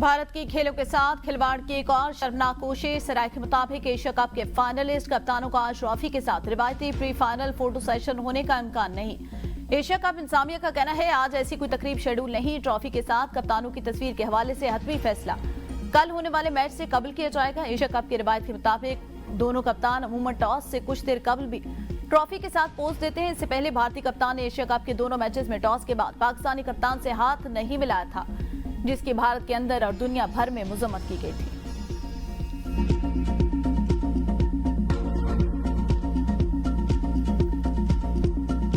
भारत की खेलों के साथ खिलवाड़ की एक और शर्मनाक कोशिश। सराय के मुताबिक एशिया कप के फाइनलिस्ट कप्तानों का आज ट्रॉफी के साथ रिवायती प्री फाइनल फोटो सेशन होने का इम्कान नहीं। एशिया कप इंतजामिया का कहना है आज ऐसी कोई तकरीब शेड्यूल नहीं। ट्रॉफी के साथ कप्तानों की तस्वीर के हवाले से हतमी फैसला कल होने वाले मैच से कबल किया जाएगा। एशिया कप की रिवायत के मुताबिक दोनों कप्तान अमूमन टॉस से कुछ देर कबल भी ट्रॉफी के साथ पोज देते हैं। इससे पहले भारतीय कप्तान ने एशिया कप के दोनों मैचेस में टॉस के बाद पाकिस्तानी कप्तान से हाथ नहीं मिलाया था, जिसकी भारत के अंदर और दुनिया भर में मजम्मत की गई थी।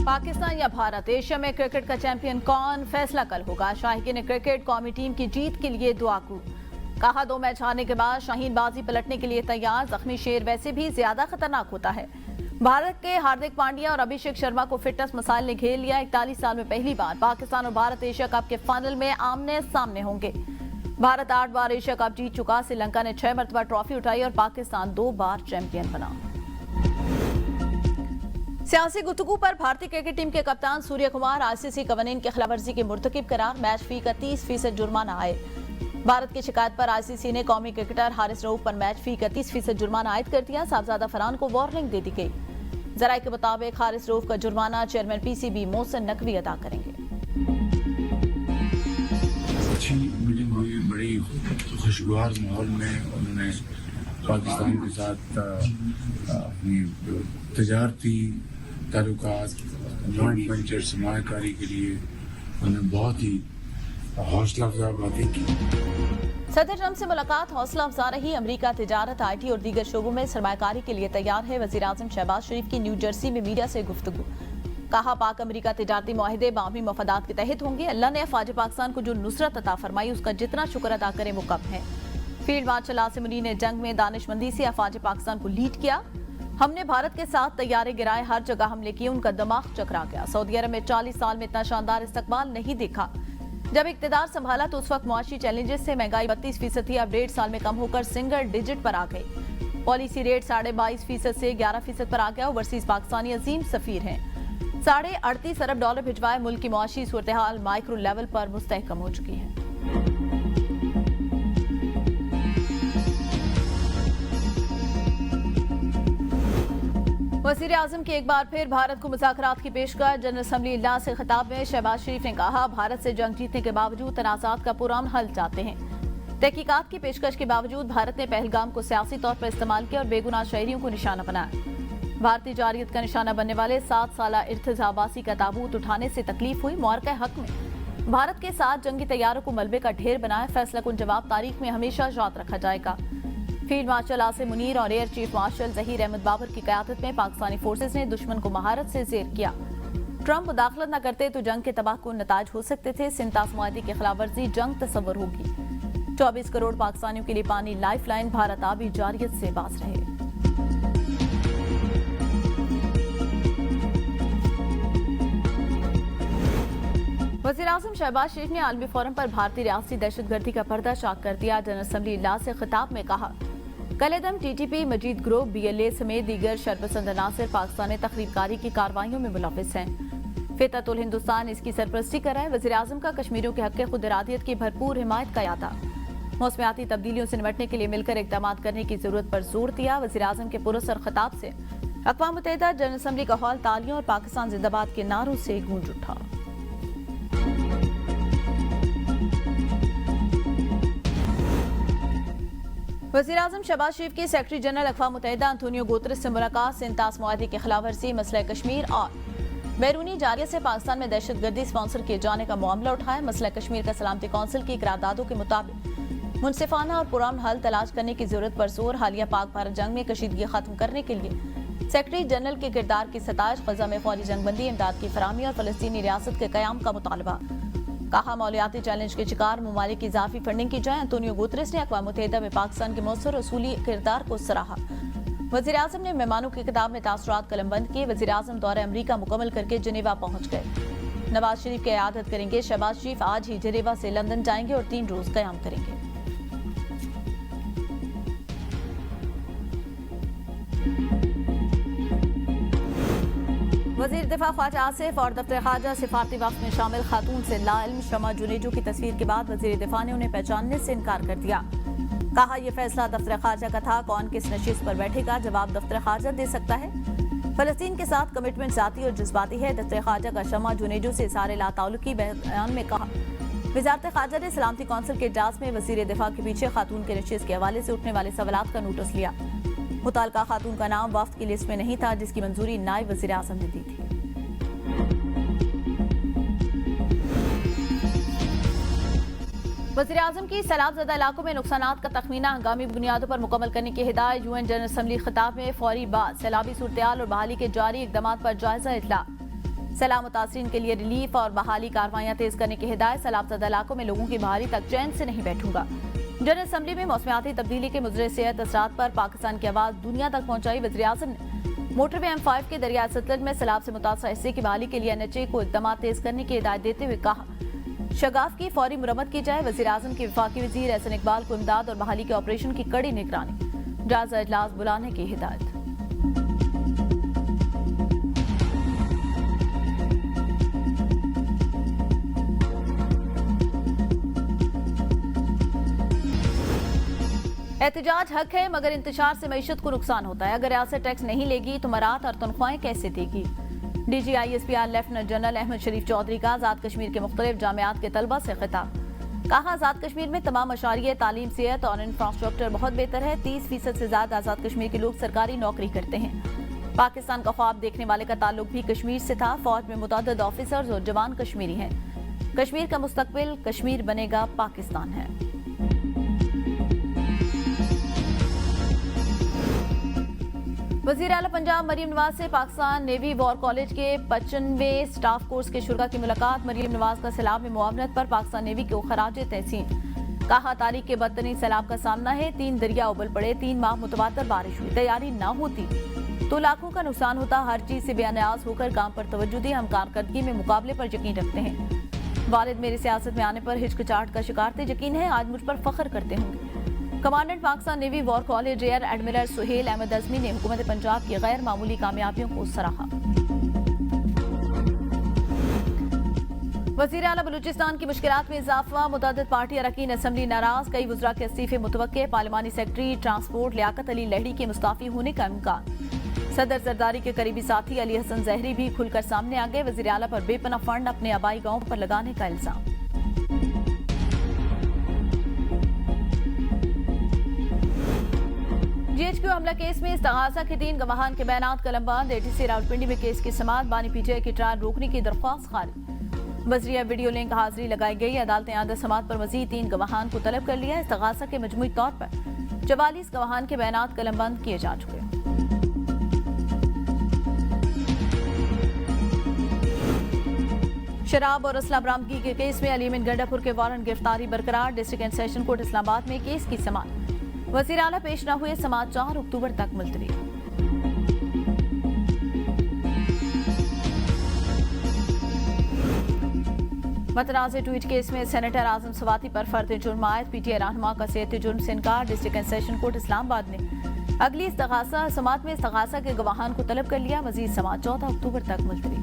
पाकिस्तान या भारत, एशिया में क्रिकेट का चैंपियन कौन, फैसला कल होगा। शाहीन ने क्रिकेट कौमी टीम की जीत के लिए दुआ की। कहा 2 मैच हारने के बाद शाहीन बाजी पलटने के लिए तैयार। जख्मी शेर वैसे भी ज्यादा खतरनाक होता है। भारत के हार्दिक पांड्या और अभिषेक शर्मा को फिटनेस मसाइल ने घेर लिया। 41 साल में पहली बार पाकिस्तान और भारत एशिया कप के फाइनल में आमने सामने होंगे। भारत 8 बार एशिया कप जीत चुका। श्रीलंका ने 6 मरतबा ट्रॉफी उठाई और पाकिस्तान 2 बार चैंपियन बना। सियासी गुफ्तगू पर भारतीय क्रिकेट टीम के कप्तान सूर्य कुमार आईसीसी कवानीन की खिलाफवर्जी के मुर्तकिब करार। मैच फी का 30% जुर्माना आए। भारत की शिकायत पर आईसीसी ने कौमी क्रिकेटर हारिस रऊफ पर मैच फी का 30% जुर्माना आयद कर दिया। साहबजादा फरहान को वार्निंग दे दी गई। जराये के मुताबिक हारिस रऊफ का जुर्माना चेयरमैन पीसीबी मोहसिन नकवी अदा करेंगे। अच्छी मीटिंग हुई, बड़ी खुशगवार माहौल में उन्होंने पाकिस्तान के साथ अपनी तजारती ताल्लुकात, जॉइंट वेंचर सरमायाकारी के लिए उन्होंने बहुत ही हौसला अफजा बातें की। सदर ट्रंप से मुलाकात हौसला अफजा रही। अमेरिका तिजारत, आईटी और दीगर शोबों में सरमायाकारी के लिए तैयार है। वजीर आजम शहबाज शरीफ की न्यू जर्सी में मीडिया से गुफ्तगू। कहा पाक अमेरिका तिजारती मुआहिदे बाहमी मफादात के तहत होंगे। अल्लाह ने अफवाज पाकिस्तान को जो नुसरत अता फरमाई उसका जितना शुक्र अदा करें वो कम है। फील्ड मार्शल आसिम मुनीर ने जंग में दानिशमंदी से अफवाज पाकिस्तान को लीड किया। हमने भारत के साथ तैयारे गिराए, हर जगह हमले किए, उनका दिमाग चकरा गया। सऊदी अरब में 40 साल में इतना शानदार इस्तकबाल नहीं देखा। जब इक्तदार संभाला तो उस वक्त मुआशी चैलेंजेस से महंगाई 32% थी, अब 1.5 साल में कम होकर सिंगल डिजिट पर आ गई। पॉलिसी रेट 22.5% से 11% पर आ गया। ओवरसीज पाकिस्तानी अजीम सफीर हैं। $38.5 अरब भिजवाए। मुल्क की मुआशी सूरत हाल माइक्रो लेवल पर मुस्तहकम हो चुकी है। वज़ीर आज़म की एक बार फिर भारत को मुज़ाकरात की पेशकश। जनरल असम्बली इजलास से खिताब में शहबाज शरीफ ने कहा भारत से जंग जीतने के बावजूद तनाज़ात का पुरअमन हल चाहते हैं। तहकीकात की पेशकश के बावजूद भारत ने पहलगाम को सियासी तौर पर इस्तेमाल किया और बेगुनाह शहरियों को निशाना बनाया। भारतीय जारियत का निशाना बनने वाले 7 साला इर्तिज़ाबासी का ताबूत उठाने से तकलीफ हुई। मुआरका हक में भारत के साथ जंगी तैयारों को मलबे का ढेर बनाया। फैसला कुन जवाब तारीख में हमेशा याद रखा जाएगा। फील्ड मार्शल आसिम मुनीर और air chief marshal Zaheer Ahmed Babar की क़यादत में पाकिस्तानी फोर्सेज ने दुश्मन को महारत से ज़ेर किया। ट्रंप मुदाखलत न करते तो जंग के तबाहकुन नताज हो सकते थे। सिंतास मुआहदे की खिलाफवर्जी जंग तस्वर होगी। 24 करोड़ पाकिस्तानियों के लिए पानी लाइफ लाइन। भारत आबी जारियत से बाज रहे। वज़ीर आज़म शहबाज शरीफ ने आलमी फोरम पर भारतीय रियासती दहशतगर्दी का पर्दा चाक कर दिया। जनरल असम्बली इजलास से खिताब में कहा कलेदम टीटीपी, मजीद ग्रुप, BLA समेत दीगर शरपसंद अनासर पाकिस्तानी तखरीबकारी की कार्रवाइयों में मुलव्विस हैं। फितरतुल हिंदुस्तान इसकी सरपरस्ती कर रहा है। वज़ीर आज़म का कश्मीरियों के हक़ खुद इरादियत की भरपूर हिमायत का यादा। मौसमियाती तब्दीलियों से निपटने के लिए मिलकर इक़दाम करने की जरूरत पर जोर दिया। वज़ीर आज़म के पुरस्सर खिताब से अक़वाम मुत्तहिदा जनरल असम्बली का हॉल तालियों और पाकिस्तान जिंदाबाद के नारों से गूंज उठा। वज़ीर आज़म शहबाज शरीफ की सेक्रेटरी जनरल अक़वाम मुत्तहिदा अंतोनियो गुतरेस से मुलाकात। सिंतास मुआहदे की खिलाफवर्जी, मसला कश्मीर और बैरूनी जारियत से पाकिस्तान में दहशतगर्दी स्पॉन्सर किए जाने का मामला उठाया। मसला कश्मीर का सलामती कौंसिल की करारदादों के मुताबिक मुनसिफाना और पुरअमन हल तलाश करने की जरूरत पर जोर। हालिया पाक भारत जंग में कशीदगी खत्म करने के लिए सेक्रेटरी जनरल के किरदार की सताइश। ग़ज़ा में फौजी जंगबंदी, इमदाद की फराहमी और फ़लस्तीनी रियासत के क़याम का मुतालबा। कहा मौलियाती चैलेंज के शिकार ममालिक की इजाफी फंडिंग की जाए। अंतोनियो गुतरेस ने अक़वाम मुत्तहिदा में पाकिस्तान के मौसर रसूली किरदार को सराहा। वज़ीर आज़म ने मेहमानों की किताब में तासुरात कलमबंद किए। वज़ीर आज़म दौरे अमरीका मुकम्मल करके जिनेवा पहुंच गए। नवाज शरीफ की इयादत करेंगे। शहबाज शरीफ आज ही जिनेवा से लंदन जाएंगे और 3 रोज क़याम करेंगे। वज़ीर वज़ीर दिफा ख्वाजा आसिफ और दफ्तर ख्वाजा सिफारती वक्त में शामिल खातून से लाइल्म शमा जुनेजो की तस्वीर के बाद वज़ीर दिफा ने उन्हें पहचानने से इनकार कर दिया। कहा यह फैसला दफ्तर ख्वाजा का था, कौन किस नशिस्त पर बैठेगा जवाब दफ्तर ख्वाजा दे सकता है। फलस्तीन के साथ कमिटमेंट जाती और जज्बाती है। दफ्तर ख्वाजा का शमा जुनेजो से इज़हार लाताल्लुकी बयान में कहा। वजारत ख्वाजा ने सलामती कौंसिल के इजलास में वज़ीर दिफा के पीछे खातून के नशिस्त के हवाले से उठने वाले सवालात का नोटिस लिया। मुताल्लिका खातून का नाम वफ्द की लिस्ट में नहीं था, जिसकी मंजूरी नायब वज़ीर आज़म ने दी थी। वज़ीर आज़म की सैलाब-ज़दा इलाकों में नुकसानात का तखमीना हंगामी बुनियादों पर मुकम्मल करने की हिदायत। यूएन जनरल असम्बली खिताब में फौरी बात, सैलाबी सूरत-ए-हाल और बहाली के जारी इक़दामात पर जायजा इतला। सैलाब मुतासिरीन के लिए रिलीफ और बहाली कार्रवाइयाँ तेज करने की हिदायत। सैलाब-ज़दा इलाकों में लोगों की बहाली तक चैन से नहीं बैठूंगा। जनरल असम्बली में मौसमियाती तब्दीली के मुज़र सेहत असरात पर पाकिस्तान की आवाज़ दुनिया तक पहुंचाई। वज़ीर आज़म ने मोटरवे M5 के दरिया सतलज में सैलाब से मुतासर हिस्से की बहाली के लिए NHA को इक़दामात तेज करने की हिदायत देते हुए कहा शगाफ की फौरी मुरम्मत की जाए। वज़ीर आज़म के वफाकी वज़ीर एहसन इकबाल को इमदाद और बहाली के ऑपरेशन की कड़ी निगरानी, जायजा इजलास बुलाने की हिदायत। एहतजाज हक है, मगर इंतशार से मईशत को नुकसान होता है। अगर रियासत टैक्स नहीं लेगी तो मरात और तनख्वाहें कैसे देगी। DGISPR लेफ्टिनेंट जनरल अहमद शरीफ चौधरी का आज़ाद कश्मीर के मुख्तलिफ जामियात के तलबा से खिताब। कहा आज़ाद कश्मीर में तमाम मशारिय तालीम, सेहत और इंफ्रास्ट्रक्चर बहुत बेहतर है। 30% से ज्यादा आज़ाद कश्मीर के लोग सरकारी नौकरी करते हैं। पाकिस्तान का ख्वाब देखने वाले का ताल्लुक भी कश्मीर से था। फौज में मुतअद्दिद ऑफिसर्स और जवान कश्मीरी हैं। कश्मीर का मुस्तकबिल कश्मीर बनेगा पाकिस्तान है। वज़ीर आला पंजाब मरीम नवाज से पाकिस्तान नेवी वॉर कॉलेज के 95वें स्टाफ कोर्स के शुरा की मुलाकात। मरीम नवाज का सैलाब में मुआवनत पर पाकिस्तान नेवी को खराज तहसीन। कहा तारीख के बदतरीन सैलाब का सामना है, 3 दरिया उबल पड़े, 3 माह मुतवातर बारिश हुई। तैयारी ना होती तो लाखों का नुकसान होता। हर चीज से बेनियाज होकर काम पर तवज्जो दी। हम कारकर्दगी में मुकाबले पर यकीन रखते हैं। वालिद मेरी सियासत में आने पर हिचकिचाहट का शिकार थे, यकीन है आज मुझ पर फख्र करते होंगे। Commandant Pakistan navy war college rear admiral Suhail Ahmed Azmi ने हुकूमत पंजाब की गैर मामूली कामयाबियों को सराहा। वज़ीर आला बलूचिस्तान की मुश्किलात में इजाफा। मुतअद्दिद पार्टी अरकान असम्बली नाराज, कई वज़रा के इस्तीफे मुतवक्के। पार्लिमानी सेक्रेटरी ट्रांसपोर्ट लियाकत अली लहड़ी के मुस्ताफी होने का इम्कान। सदर जरदारी के करीबी साथी अली हसन जहरी भी खुलकर सामने आ गए। वज़ीर आला पर बेपना फंड अपने आबाई गांव पर लगाने का इल्जाम। GHQ हमला केस में इस्तगासा के 3 गवाहान के बयानात कलमबंद। ATC रावलपिंडी में केस की समाअत। बानी PTI की ट्रायल रोकने की दरख्वास्त खारिज। बजरिया वीडियो लिंक हाजिरी लगाई गई। अदालत ने आधा समाअत पर मजीद 3 गवाहान को तलब कर लिया। इस्तगासा के मजमूई तौर पर 44 गवाहान के बयानात कलमबंद किए जा चुके। शराब और असला बरामदगी के केस में अलीमिन गंडापुर के वारंट गिरफ्तारी बरकरार। District and session court Islamabad में केस की समाअत। वज़ीर आला पेश न हुए, समाअत 4 अक्टूबर तक मुलतवी। मतनाज़े ट्वीट केस में सेनेटर आजम सवाती पर फर्द जुर्म आयद। PTI रहनुमा का सेहत जुर्म से इनकार। District and session court Islamabad ने अगली इस्तगासा समाअत में इस्तगासा के गवाहान को तलब कर लिया। मजीद समाअत 14 अक्टूबर तक मुलतवी।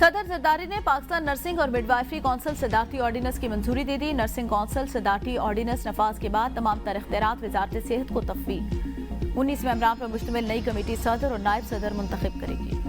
सदर जरदारी ने पाकिस्तान नर्सिंग और मिडवाइफरी कौंसिल सदारती ऑर्डिनेंस की मंजूरी दे दी। नर्सिंग कौंसिल सदारती ऑर्डिनेंस नफाज के बाद तमाम तर इख्तियारात वजारत सेहत को तफवीज़। 19 मेंबरान पर मुश्तमिल नई कमेटी सदर और नायब सदर मुंतखब करेगी।